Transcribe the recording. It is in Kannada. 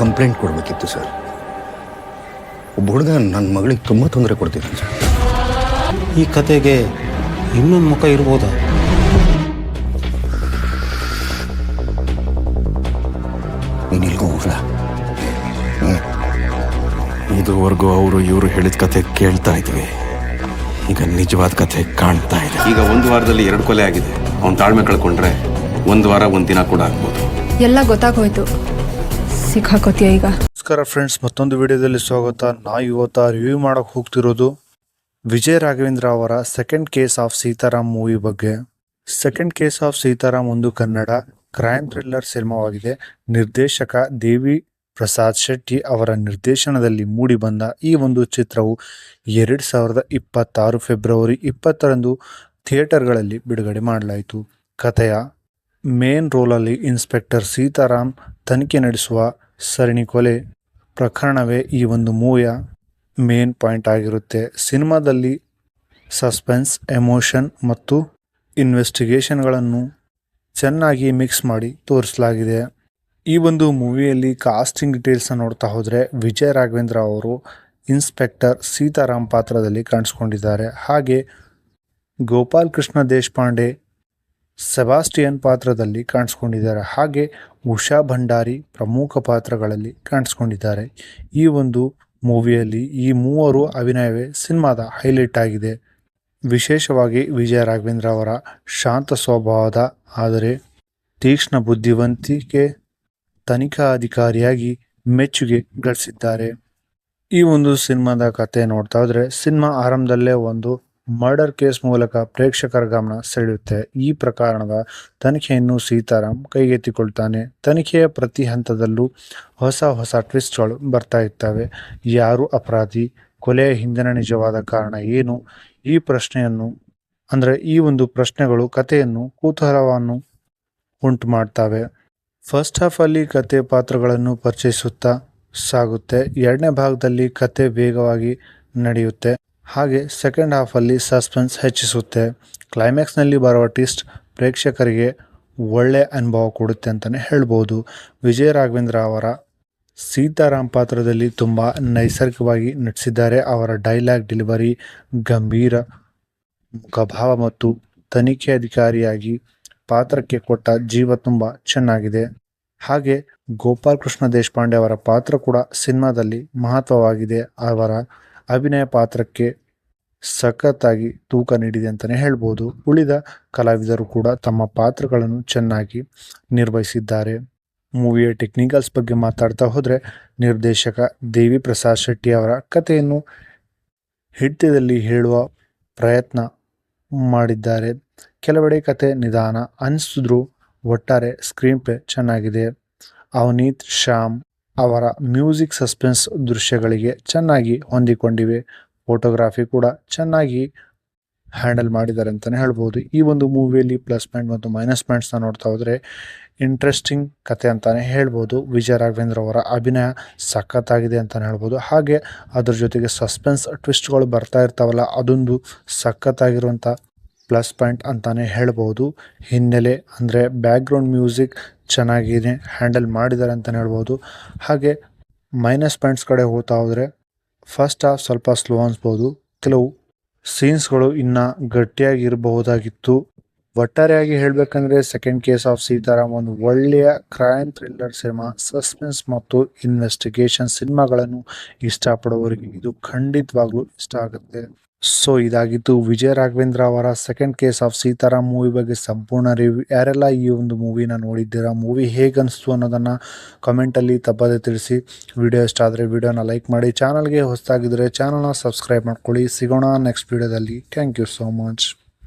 ಕಂಪ್ಲೇಂಟ್ ಕೊಡಬೇಕಿತ್ತು ಸರ್. ಒಬ್ಬ ಹುಡುಗ ನನ್ನ ಮಗಳಿಗೆ ತುಂಬ ತೊಂದರೆ ಕೊಡ್ತಿದ್ದಾನೆ ಸರ್. ಈ ಕತೆಗೆ ಇನ್ನೊಂದು ಮುಖ ಇರ್ಬೋದಾ? ನೀನು ಇಲ್ಗೂ ಹೋಗಲ್ಲ. ಇದುವರೆಗೂ ಅವರು ಇವರು ಹೇಳಿದ ಕತೆ ಕೇಳ್ತಾ ಇದ್ವಿ, ಈಗ ನಿಜವಾದ ಕತೆ ಕಾಣ್ತಾ ಇದೆ. ಈಗ 1 ವಾರದಲ್ಲಿ 2 ಕೊಲೆ ಆಗಿದೆ. ಅವ್ನು ತಾಳ್ಮೆ ಕಳ್ಕೊಂಡ್ರೆ 1 ವಾರ 1 ದಿನ ಕೂಡ ಆಗ್ಬೋದು. ಎಲ್ಲ ಗೊತ್ತಾಗೋಯ್ತು, ಸಿಕ್ಕಾಕೋತೀಯ ಈಗ. ನಮಸ್ಕಾರ ಫ್ರೆಂಡ್ಸ್, ಮತ್ತೊಂದು ವಿಡಿಯೋದಲ್ಲಿ ಸ್ವಾಗತ. ನಾ ಇವತ್ತು ರಿವ್ಯೂ ಮಾಡೋಕೆ ಹೋಗ್ತಿರೋದು ವಿಜಯ್ ರಾಘವೇಂದ್ರ ಅವರ second case of Sitaram movie ಬಗ್ಗೆ. ಸೆಕೆಂಡ್ ಕೇಸ್ ಆಫ್ ಸೀತಾರಾಮ್ ಒಂದು ಕನ್ನಡ ಕ್ರೈಮ್ ಥ್ರಿಲ್ಲರ್ ಸಿನಿಮಾವಾಗಿದೆ. ನಿರ್ದೇಶಕ ದೇವಿ ಪ್ರಸಾದ್ ಶೆಟ್ಟಿ ಅವರ ನಿರ್ದೇಶನದಲ್ಲಿ ಮೂಡಿಬಂದ ಈ ಒಂದು ಚಿತ್ರವು 2026 ಫೆಬ್ರವರಿ 20ರಂದು ಥಿಯೇಟರ್ಗಳಲ್ಲಿ ಬಿಡುಗಡೆ ಮಾಡಲಾಯಿತು. ಕಥೆಯ ಮೇನ್ ರೋಲಲ್ಲಿ ಇನ್ಸ್ಪೆಕ್ಟರ್ ಸೀತಾರಾಮ್ ತನಿಖೆ ನಡೆಸುವ ಸರಣಿ ಕೊಲೆ ಪ್ರಕರಣವೇ ಈ ಒಂದು ಮೂವಿಯ ಮೇನ್ ಪಾಯಿಂಟ್ ಆಗಿರುತ್ತೆ. ಸಿನಿಮಾದಲ್ಲಿ ಸಸ್ಪೆನ್ಸ್, ಎಮೋಷನ್ ಮತ್ತು ಇನ್ವೆಸ್ಟಿಗೇಷನ್ಗಳನ್ನು ಚೆನ್ನಾಗಿ ಮಿಕ್ಸ್ ಮಾಡಿ ತೋರಿಸಲಾಗಿದೆ. ಈ ಒಂದು ಮೂವಿಯಲ್ಲಿ ಕಾಸ್ಟಿಂಗ್ ಡೀಟೇಲ್ಸ್ನ ನೋಡ್ತಾ ಹೋದರೆ ವಿಜಯ್ ರಾಘವೇಂದ್ರ ಅವರು ಇನ್ಸ್ಪೆಕ್ಟರ್ ಸೀತಾರಾಮ್ ಪಾತ್ರದಲ್ಲಿ ಕಾಣಿಸ್ಕೊಂಡಿದ್ದಾರೆ. ಹಾಗೆ ಗೋಪಾಲ್ ಕೃಷ್ಣ ದೇಶಪಾಂಡೆ ಸೆಬಾಸ್ಟಿಯನ್ ಪಾತ್ರದಲ್ಲಿ ಕಾಣಿಸ್ಕೊಂಡಿದ್ದಾರೆ. ಹಾಗೆ ಉಷಾ ಭಂಡಾರಿ ಪ್ರಮುಖ ಪಾತ್ರಗಳಲ್ಲಿ ಕಾಣಿಸ್ಕೊಂಡಿದ್ದಾರೆ. ಈ ಒಂದು ಮೂವಿಯಲ್ಲಿ ಈ ಮೂವರು ಅಭಿನಯವೇ ಸಿನಿಮಾದ ಹೈಲೈಟ್ ಆಗಿದೆ. ವಿಶೇಷವಾಗಿ ವಿಜಯ್ ರಾಘವೇಂದ್ರ ಅವರ ಶಾಂತ ಸ್ವಭಾವದ ಆದರೆ ತೀಕ್ಷ್ಣ ಬುದ್ಧಿವಂತಿಕೆ ತನಿಖಾ ಅಧಿಕಾರಿಯಾಗಿ ಮೆಚ್ಚುಗೆ ಗಳಿಸಿದ್ದಾರೆ. ಈ ಒಂದು ಸಿನಿಮಾದ ಕತೆ ನೋಡ್ತಾ ಹೋದರೆ ಸಿನಿಮಾ ಆರಂಭದಲ್ಲೇ ಒಂದು ಮರ್ಡರ್ ಕೇಸ್ ಮೂಲಕ ಪ್ರೇಕ್ಷಕರ ಗಮನ ಸೆಳೆಯುತ್ತೆ. ಈ ಪ್ರಕರಣದ ತನಿಖೆಯನ್ನು ಸೀತಾರಾಮ್ ಕೈಗೆತ್ತಿಕೊಳ್ತಾನೆ. ತನಿಖೆಯ ಪ್ರತಿ ಹಂತದಲ್ಲೂ ಹೊಸ ಟ್ವಿಸ್ಟ್ಗಳು ಬರ್ತಾ ಇರ್ತವೆ. ಯಾರು ಅಪರಾಧಿ, ಕೊಲೆಯ ಹಿಂದಿನ ನಿಜವಾದ ಕಾರಣ ಏನು, ಈ ಪ್ರಶ್ನೆಯನ್ನು ಈ ಒಂದು ಪ್ರಶ್ನೆಗಳು ಕಥೆಯನ್ನು ಕುತೂಹಲವನ್ನು ಉಂಟು ಮಾಡ್ತವೆ. ಫಸ್ಟ್ ಹಾಫಲ್ಲಿ ಕತೆ ಪಾತ್ರಗಳನ್ನು ಪರಿಚಯಿಸುತ್ತಾ ಸಾಗುತ್ತೆ. ಎರಡನೇ ಭಾಗದಲ್ಲಿ ಕತೆ ವೇಗವಾಗಿ ನಡೆಯುತ್ತೆ. ಹಾಗೆ ಸೆಕೆಂಡ್ ಹಾಫಲ್ಲಿ ಸಸ್ಪೆನ್ಸ್ ಹೆಚ್ಚಿಸುತ್ತೆ. ಕ್ಲೈಮ್ಯಾಕ್ಸ್ನಲ್ಲಿ ಬರುವ ಟ್ವಿಸ್ಟ್ ಪ್ರೇಕ್ಷಕರಿಗೆ ಒಳ್ಳೆ ಅನುಭವ ಕೊಡುತ್ತೆ ಅಂತಲೇ ಹೇಳ್ಬೋದು. ವಿಜಯ್ ರಾಘವೇಂದ್ರ ಅವರ ಸೀತಾರಾಮ್ ಪಾತ್ರದಲ್ಲಿ ತುಂಬ ನೈಸರ್ಗಿಕವಾಗಿ ನಟಿಸಿದ್ದಾರೆ. ಅವರ ಡೈಲಾಗ್ ಡೆಲಿವರಿ, ಗಂಭೀರ ಮುಖಭಾವ ಮತ್ತು ತನಿಖೆ ಅಧಿಕಾರಿಯಾಗಿ ಪಾತ್ರಕ್ಕೆ ಕೊಟ್ಟ ಜೀವ ತುಂಬ ಚೆನ್ನಾಗಿದೆ. ಹಾಗೆ ಗೋಪಾಲ್ ಕೃಷ್ಣ ದೇಶಪಾಂಡೆ ಅವರ ಪಾತ್ರ ಕೂಡ ಸಿನಿಮಾದಲ್ಲಿ ಮಹತ್ವವಾಗಿದೆ. ಅವರ ಅಭಿನಯ ಪಾತ್ರಕ್ಕೆ ಸಖತ್ತಾಗಿ ತೂಕ ನೀಡಿದೆ ಅಂತಲೇ ಹೇಳ್ಬೋದು. ಉಳಿದ ಕಲಾವಿದರು ಕೂಡ ತಮ್ಮ ಪಾತ್ರಗಳನ್ನು ಚೆನ್ನಾಗಿ ನಿರ್ವಹಿಸಿದ್ದಾರೆ. ಮೂವಿಯ ಟೆಕ್ನಿಕಲ್ಸ್ ಬಗ್ಗೆ ಮಾತಾಡ್ತಾ ಹೋದರೆ ನಿರ್ದೇಶಕ ದೇವಿ ಪ್ರಸಾದ್ ಶೆಟ್ಟಿ ಅವರ ಕಥೆಯನ್ನು ಹಿಡಿತದಲ್ಲಿ ಹೇಳುವ ಪ್ರಯತ್ನ ಮಾಡಿದ್ದಾರೆ. ಕೆಲವೆಡೆ ಕತೆ ನಿಧಾನ ಅನಿಸಿದ್ರು ಒಟ್ಟಾರೆ ಸ್ಕ್ರೀನ್ ಪ್ಲೇ ಚೆನ್ನಾಗಿದೆ. ಅವನೀತ್ ಶ್ಯಾಮ್ ಅವರ ಮ್ಯೂಸಿಕ್ ಸಸ್ಪೆನ್ಸ್ ದೃಶ್ಯಗಳಿಗೆ ಚೆನ್ನಾಗಿ ಹೊಂದಿಕೊಂಡಿವೆ. ಫೋಟೋಗ್ರಫಿ ಕೂಡ ಚೆನ್ನಾಗಿ ಹ್ಯಾಂಡಲ್ ಮಾಡಿದ್ದಾರೆ ಅಂತಲೇ ಹೇಳ್ಬೋದು. ಈ ಒಂದು ಮೂವಿಯಲ್ಲಿ ಪ್ಲಸ್ ಪಾಯಿಂಟ್ ಮತ್ತು ಮೈನಸ್ ಪಾಯಿಂಟ್ಸ್ನ ನೋಡ್ತಾ ಹೋದರೆ ಇಂಟ್ರೆಸ್ಟಿಂಗ್ ಕತೆ ಅಂತಲೇ ಹೇಳ್ಬೋದು. ವಿಜಯ್ ರಾಘವೇಂದ್ರ ಅವರ ಅಭಿನಯ ಸಖತ್ತಾಗಿದೆ ಅಂತಲೇ ಹೇಳ್ಬೋದು. ಹಾಗೆ ಅದ್ರ ಜೊತೆಗೆ ಸಸ್ಪೆನ್ಸ್ ಟ್ವಿಸ್ಟ್ಗಳು ಬರ್ತಾ ಇರ್ತಾವಲ್ಲ, ಅದೊಂದು ಸಖತ್ತಾಗಿರುವಂಥ ಪ್ಲಸ್ ಪಾಯಿಂಟ್ ಅಂತಲೇ ಹೇಳ್ಬೋದು. ಹಿನ್ನೆಲೆ ಬ್ಯಾಕ್ಗ್ರೌಂಡ್ ಮ್ಯೂಸಿಕ್ ಚೆನ್ನಾಗಿದೆ ಹ್ಯಾಂಡಲ್ ಮಾಡಿದ್ದಾರೆ ಅಂತಲೇ ಹೇಳ್ಬೋದು. ಹಾಗೆ ಮೈನಸ್ ಪಾಯಿಂಟ್ಸ್ ಕಡೆ ಹೋಗ್ತಾ ಹೋದರೆ ಫಸ್ಟ್ ಹಾಫ್ ಸ್ವಲ್ಪ ಸ್ಲೋ ಅನಿಸ್ಬೋದು. ಕೆಲವು ಸೀನ್ಸ್ಗಳು ಇನ್ನೂ ಗಟ್ಟಿಯಾಗಿರಬಹುದಾಗಿತ್ತು. ಒಟ್ಟಾರೆಯಾಗಿ ಹೇಳಬೇಕಂದ್ರೆ ಸೆಕೆಂಡ್ ಕೇಸ್ ಆಫ್ ಸೀತಾರಾಮ್ ಒಂದು ಒಳ್ಳೆಯ ಕ್ರೈಮ್ ಥ್ರಿಲ್ಲರ್ ಸಿನಿಮಾ. ಸಸ್ಪೆನ್ಸ್ ಮತ್ತು ಇನ್ವೆಸ್ಟಿಗೇಷನ್ ಸಿನಿಮಾಗಳನ್ನು ಇಷ್ಟಪಡುವವರಿಗೆ ಇದು ಖಂಡಿತವಾಗ್ಲೂ ಇಷ್ಟ ಆಗುತ್ತೆ. ಸೊ ಇದಾಗಿತ್ತು ವಿಜಯ್ ರಾಘವೇಂದ್ರ ಅವರ second case of Sitaram movie ಬಗ್ಗೆ ಸಂಪೂರ್ಣ ರಿವ್ಯೂ. ಯಾರೆಲ್ಲ ಈ ಒಂದು ಮೂವಿನ ನೋಡಿದ್ದೀರಾ, ಮೂವಿ ಹೇಗನ್ನಿಸ್ತು ಅನ್ನೋದನ್ನು ಕಮೆಂಟಲ್ಲಿ ತಪ್ಪದೆ ತಿಳಿಸಿ. ವಿಡಿಯೋ ಇಷ್ಟ ಆದರೆ ವಿಡಿಯೋನ ಲೈಕ್ ಮಾಡಿ, ಚಾನಲ್ಗೆ ಹೊಸದಾಗಿದ್ದರೆ ಚಾನಲ್ನ ಸಬ್ಸ್ಕ್ರೈಬ್ ಮಾಡ್ಕೊಳ್ಳಿ. ಸಿಗೋಣ ನೆಕ್ಸ್ಟ್ ವಿಡಿಯೋದಲ್ಲಿ. Thank you so much.